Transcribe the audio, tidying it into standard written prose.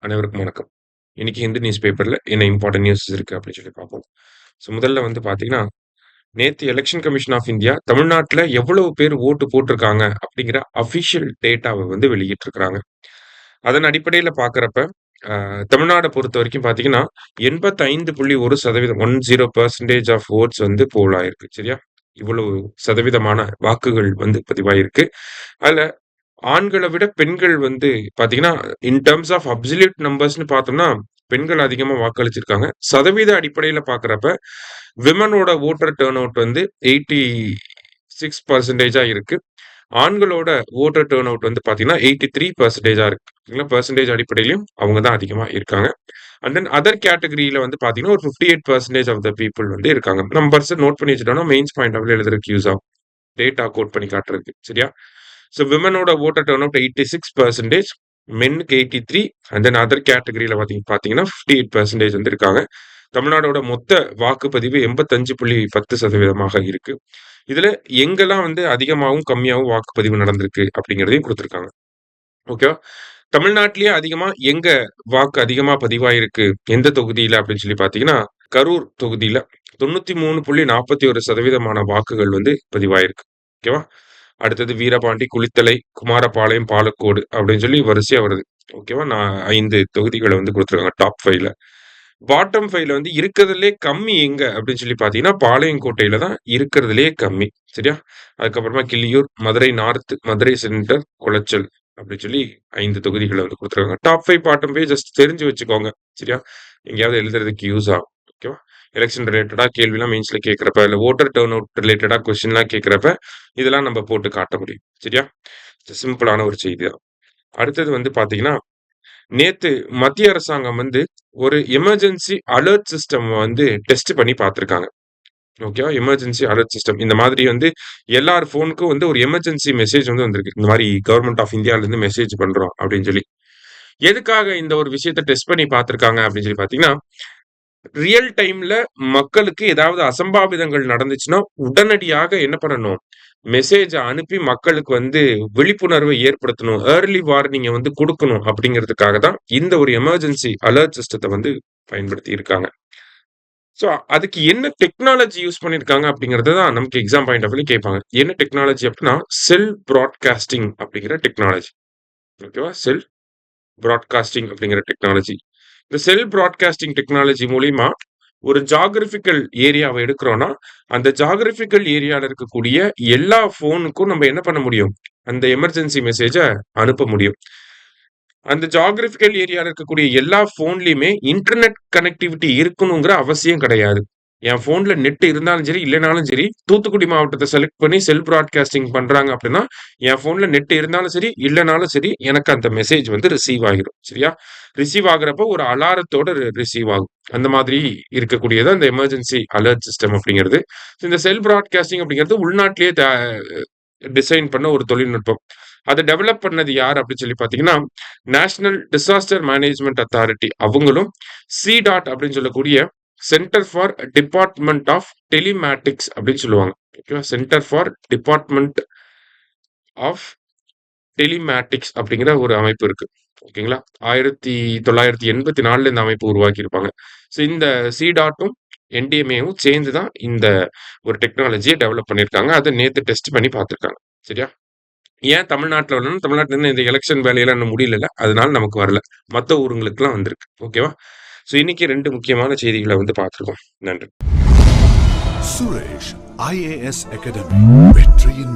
அனைவருக்கும் வணக்கம். இன்னைக்கு ஹிந்து நியூஸ் பேப்பர்ல என்ன இம்பார்ட்டன்ட் நியூஸ் இருக்கு அப்படின்னு சொல்லி பார்ப்போம். முதல்ல பார்த்தீங்கன்னா, நேத்து எலக்ஷன் கமிஷன் ஆஃப் இந்தியா தமிழ்நாட்டுல எவ்வளவு பேர் ஓட்டு போட்டிருக்காங்க அப்படிங்கிற அஃபிஷியல் டேட்டாவ வெளியிட்டிருக்காங்க. அதன் அடிப்படையில பார்க்கிறப்ப, அ தமிழ்நாட பொறுத்தவரைக்கும் பார்த்தீங்கன்னா, 85.1% 10% ஆஃப் வோட்ஸ் போல் ஆயிருக்கு. சரியா? இவ்வளவு சதவீதமான வாக்குகள் பதிவாயிருக்கு. அதுல ஆண்கள விட பெண்கள் பார்த்தீங்கன்னா, இன் டெர்ம்ஸ் ஆஃப் அப்சல்யூட் நம்பர்ஸ்ன்னு பார்த்தோம்னா, பெண்கள் அதிகமா வாக்களிச்சிருக்காங்க. சதவீத அடிப்படையில பார்க்கிறப்ப, விமனோட வோட்டர் டர்ன் அவுட் 86% இருக்கு. ஆண்களோட வோட்டர் டர்ன் அவுட் பார்த்தீங்கன்னா, 83% இருக்கு. சரிங்களா? பெர்சன்டேஜ் அடிப்படையிலயும் அவங்க தான் அதிகமா இருக்காங்க. அண்ட் தென் அதர் கேட்டகரியில பார்த்தீங்கன்னா, ஒரு 58% ஆஃப் த பீப்பிள் இருக்காங்க. நம்பர்ஸ நோட் பண்ணி வச்சுட்டோம்னா, மெயின்ஸ் பாயிண்ட் ஆஃப் வியூல எழுதுறதுக்கு யூஸ் ஆகும். டேட்டா கோட் பண்ணி காட்டுறதுக்கு. சரியா? விமனோட வோட்டர் டர்ன் அவுட் 86%, மென்னுக்கு 83, அண்ட் தென் அதர் கேட்டகரியில பார்த்தீங்கன்னா 58% இருக்காங்க. தமிழ்நாடோட மொத்த வாக்குப்பதிவு 85.10% இருக்கு. இதுல எங்கெல்லாம் அதிகமாவும், கம்மியாவும் வாக்குப்பதிவு நடந்திருக்கு அப்படிங்கிறதையும் குடுத்திருக்காங்க. ஓகேவா? தமிழ்நாட்டிலேயே அதிகமா எங்க வாக்கு அதிகமா பதிவாயிருக்கு, எந்த தொகுதியில அப்படின்னு சொல்லி பார்த்தீங்கன்னா, கரூர் தொகுதியில 93.41% வாக்குகள் பதிவாயிருக்கு. ஓகேவா? அடுத்தது வீரபாண்டி, குளித்தலை, குமாரபாளையம், பாலக்கோடு அப்படின்னு சொல்லி வரிசையா வருது. ஓகேவா? நான் 5 தொகுதிகள குடுத்துருக்காங்க டாப் 5ல. பாட்டம் 5ல இருக்கிறதுலயே கம்மி எங்க அப்படின்னு சொல்லி பார்த்தீங்கன்னா, பாளையங்கோட்டையில தான் இருக்கிறதுலயே கம்மி. சரியா? அதுக்கப்புறமா கிள்ளியூர், மதுரை நார்த், மதுரை சென்டர், குளச்சல் அப்படின்னு சொல்லி 5 தொகுதிகள குடுத்துருக்காங்க. டாப் 5 பாட்டம் 5 ஜஸ்ட் தெரிஞ்சு வச்சுக்கோங்க. சரியா? எங்கேயாவது எழுதுறதுக்கு யூஸ் ஆகும். ஓகேவா? எலக்ஷன் ரிலேட்டடா கேள்விலாம் மெயின்ஸ்ல கேட்கிறப்ப, இல்ல வோட்டர் டர்ன் அவுட் ரிலேட்டடா கொஸ்டின்லாம் கேட்கிறப்ப, இதெல்லாம் நம்ம போட்டு காட்ட முடியும். சரியா? சிம்பிளான ஒரு செய்தி தான். அடுத்தது பார்த்தீங்கன்னா, நேத்து மத்திய அரசாங்கம் ஒரு எமர்ஜென்சி அலர்ட் சிஸ்டம் டெஸ்ட் பண்ணி பார்த்திருக்காங்க. ஓகேவா? Emergency alert system. இந்த மாதிரி எல்லார் ஃபோனுக்கும் ஒரு எமர்ஜென்சி மெசேஜ் வந்திருக்கு. இந்த மாரி கவர்ன்மென்ட் ஆஃப் இந்தியால இருந்து மெசேஜ் பண்றோம் அப்படின்னு சொல்லி. எதுக்காக இந்த ஒரு விஷயத்த டெஸ்ட் பண்ணி பார்த்திருக்காங்க அப்படின்னு சொல்லி பார்த்தீங்கன்னா, ரியல் டைம்ல மக்களுக்கு ஏதாவது அசம்பாவிதங்கள் நடந்துச்சுன்னா, உடனடியாக என்ன பண்ணணும்? மெசேஜ அனுப்பி மக்களுக்கு விழிப்புணர்வை ஏற்படுத்தணும். ஏர்லி வார்னிங்க குடுக்கணும் அப்படிங்கிறதுக்காக தான் இந்த ஒரு எமர்ஜென்சி அலர்ட் சிஸ்டத்த பயன்படுத்தி இருக்காங்க. சோ, அதுக்கு என்ன டெக்னாலஜி யூஸ் பண்ணியிருக்காங்க அப்படிங்கிறத தான் நமக்கு எக்ஸாம் பாயிண்ட் ஆஃப் வியூல கேட்பாங்க. என்ன டெக்னாலஜி அப்படின்னா, செல் பிராட்காஸ்டிங் அப்படிங்கிற டெக்னாலஜி. ஓகேவா? செல் பிராட்காஸ்டிங் அப்படிங்கிற டெக்னாலஜி. இந்த செல் பிராட்காஸ்டிங் டெக்னாலஜி மூலியமா ஒரு ஜியோகிராபிக்கல் ஏரியாவ எடுக்கிறோம்னா, அந்த ஜியோகிராபிக்கல் ஏரியால இருக்கக்கூடிய எல்லா ஃபோனுக்கும் நம்ம என்ன பண்ண முடியும்? அந்த எமர்ஜென்சி மெசேஜ அனுப்ப முடியும். அந்த ஜியோகிராபிக்கல் ஏரியால இருக்கக்கூடிய எல்லா ஃபோன்லயுமே இன்டர்நெட் கனெக்டிவிட்டி இருக்கணுங்கிற அவசியம் கிடையாது. என் ஃபோன்ல நெட் இருந்தாலும் சரி, இல்லனாலும் சரி, தூத்துக்குடி மாவட்டத்த செலக்ட் பண்ணி செல் பிராட்காஸ்டிங் பண்றாங்க அப்படின்னா, என் ஃபோன்ல நெட் இருந்தாலும் சரி, இல்லனாலும் சரி, எனக்கு அந்த மெசேஜ் ரிசீவ் ஆகிரும். சரியா? ரிசீவ் ஆகுறப்போ ஒரு அலாரத்தோட ரிசீவ் ஆகும். அந்த மாதிரி இருக்கக்கூடியது அந்த எமர்ஜென்சி அலர்ட் சிஸ்டம் அப்படிங்கிறது. இந்த செல் பிராட்காஸ்டிங் அப்படிங்கிறது உள்நாட்டிலேயே டிசைன் பண்ண ஒரு தொழில்நுட்பம். அத டெவலப் பண்ணது யார் அப்படின்னு சொல்லி பார்த்தீங்கன்னா, நேஷனல் டிசாஸ்டர் மேனேஜ்மென்ட் அத்தாரிட்டி அவங்களும், சிடாட் அப்படின்னு சொல்லக்கூடிய centre for department of telematics அப்படின்னு சொல்லுவாங்க. ஓகேவா? Centre for department of telematics அப்படிங்கிற ஒரு அமைப்பு இருக்கு. ஓகேங்களா? 1984ல இந்த அமைப்பு உருவாக்கியிருப்பாங்க. இந்த சிடாட்டும், என்டிஎம்ஏவும் சேர்ந்து தான் இந்த ஒரு டெக்னாலஜிய டெவலப் பண்ணியிருக்காங்க. அத நேத்து டெஸ்ட் பண்ணி பார்த்துருக்காங்க. சரியா? ஏன் தமிழ்நாட்டுல வரலன்னா, தமிழ்நாட்டுல இன்னும் இந்த எலக்ஷன் வேலையெல்லாம் இன்னும் முடியலல்ல. அதனால நமக்கு வரல. மத்த ஊருங்களுக்குலாம் வந்திருக்கு. ஓகேவா? இன்னைக்கு 2 முக்கியமான செய்திகள பார்த்துருக்கோம். நன்றி. சுரேஷ் IAS அகாடமி வெற்றியின்